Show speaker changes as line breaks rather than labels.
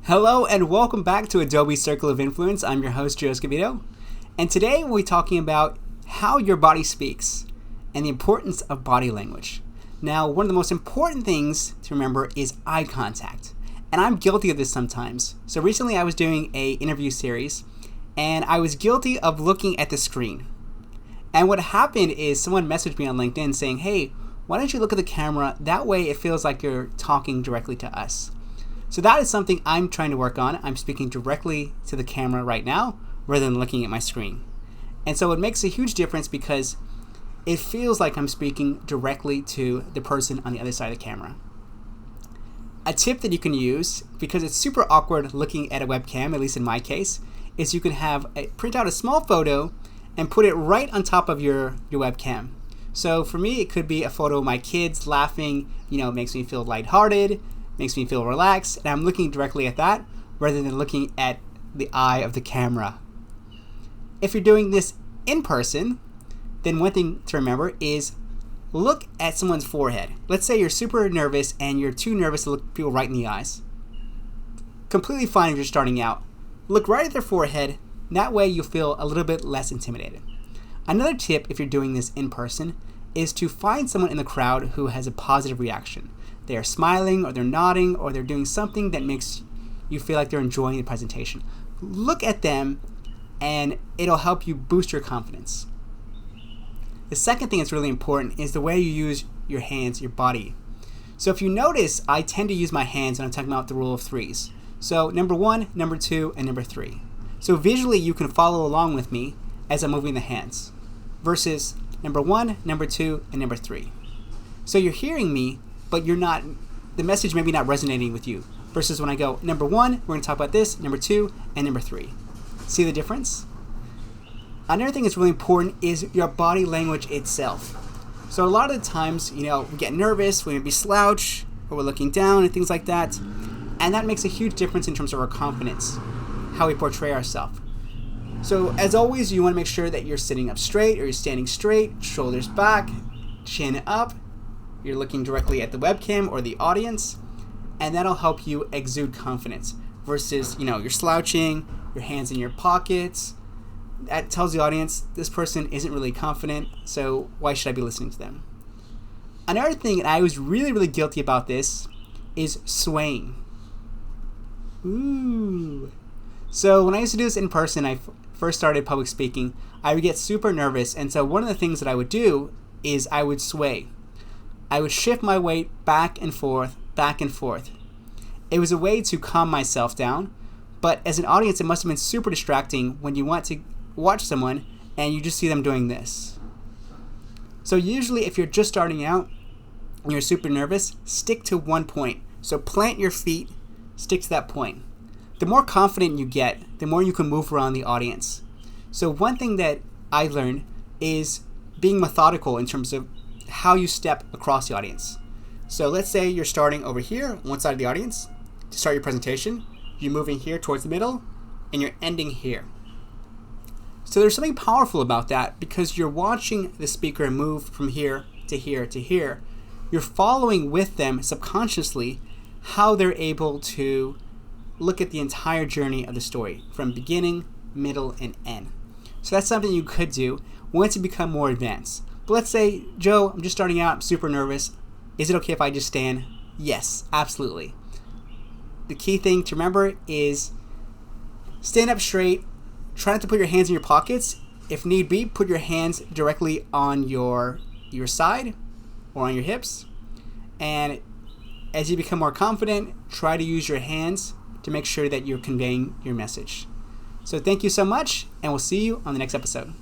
Hello and welcome back to Adobe Circle of Influence. I'm your host, Joe Escobedo. And today we'll be talking about how your body speaks and the importance of body language. Now, one of the most important things to remember is eye contact. And I'm guilty of this sometimes. So recently I was doing an interview series and I was guilty of looking at the screen. And what happened is someone messaged me on LinkedIn saying, hey, why don't you look at the camera? That way it feels like you're talking directly to us. So that is something I'm trying to work on. I'm speaking directly to the camera right now rather than looking at my screen. And so it makes a huge difference because it feels like I'm speaking directly to the person on the other side of the camera. A tip that you can use, because it's super awkward looking at a webcam, at least in my case, is you can print out a small photo and put it right on top of your webcam. So for me, it could be a photo of my kids laughing, makes me feel lighthearted, makes me feel relaxed, and I'm looking directly at that rather than looking at the eye of the camera. If you're doing this in person, then one thing to remember is look at someone's forehead. Let's say you're super nervous and you're too nervous to look people right in the eyes. Completely fine if you're starting out. Look right at their forehead. That way you'll feel a little bit less intimidated. Another tip if you're doing this in person is to find someone in the crowd who has a positive reaction. They are smiling or they're nodding or they're doing something that makes you feel like they're enjoying the presentation. Look at them and it'll help you boost your confidence. The second thing that's really important is the way you use your hands, your body. So if you notice, I tend to use my hands when I'm talking about the rule of threes. So number 1, number 2, and number 3. So visually you can follow along with me as I'm moving the hands versus number 1, number 2, and number 3. So you're hearing me, but the message may be not resonating with you. Versus when I go, number 1, we're going to talk about this, number 2, and number 3. See the difference? Another thing that's really important is your body language itself. So a lot of the times, we get nervous, we maybe slouch, or we're looking down and things like that. And that makes a huge difference in terms of our confidence, how we portray ourselves. So as always, you want to make sure that you're sitting up straight or you're standing straight, shoulders back, chin up. You're looking directly at the webcam or the audience, and that'll help you exude confidence versus, you're slouching, your hands in your pockets. That tells the audience this person isn't really confident, so why should I be listening to them? Another thing, and I was really, really guilty about this, is swaying. Ooh. So when I used to do this in person, I first started public speaking, I would get super nervous, and so one of the things that I would do is I would sway. I would shift my weight back and forth, back and forth. It was a way to calm myself down, but as an audience, it must have been super distracting when you want to watch someone and you just see them doing this. So usually if you're just starting out and you're super nervous, stick to one point. So plant your feet, stick to that point. The more confident you get, the more you can move around the audience. So one thing that I learned is being methodical in terms of how you step across the audience. So let's say you're starting over here, one side of the audience, to start your presentation. You're moving here towards the middle, and you're ending here. So there's something powerful about that because you're watching the speaker move from here to here to here. You're following with them subconsciously how they're able to look at the entire journey of the story from beginning, middle, and end. So that's something you could do once you become more advanced. But let's say, Joe, I'm just starting out, I'm super nervous. Is it okay if I just stand? Yes, absolutely. The key thing to remember is stand up straight. Try not to put your hands in your pockets. If need be, put your hands directly on your side or on your hips. And as you become more confident, try to use your hands to make sure that you're conveying your message. So thank you so much, and we'll see you on the next episode.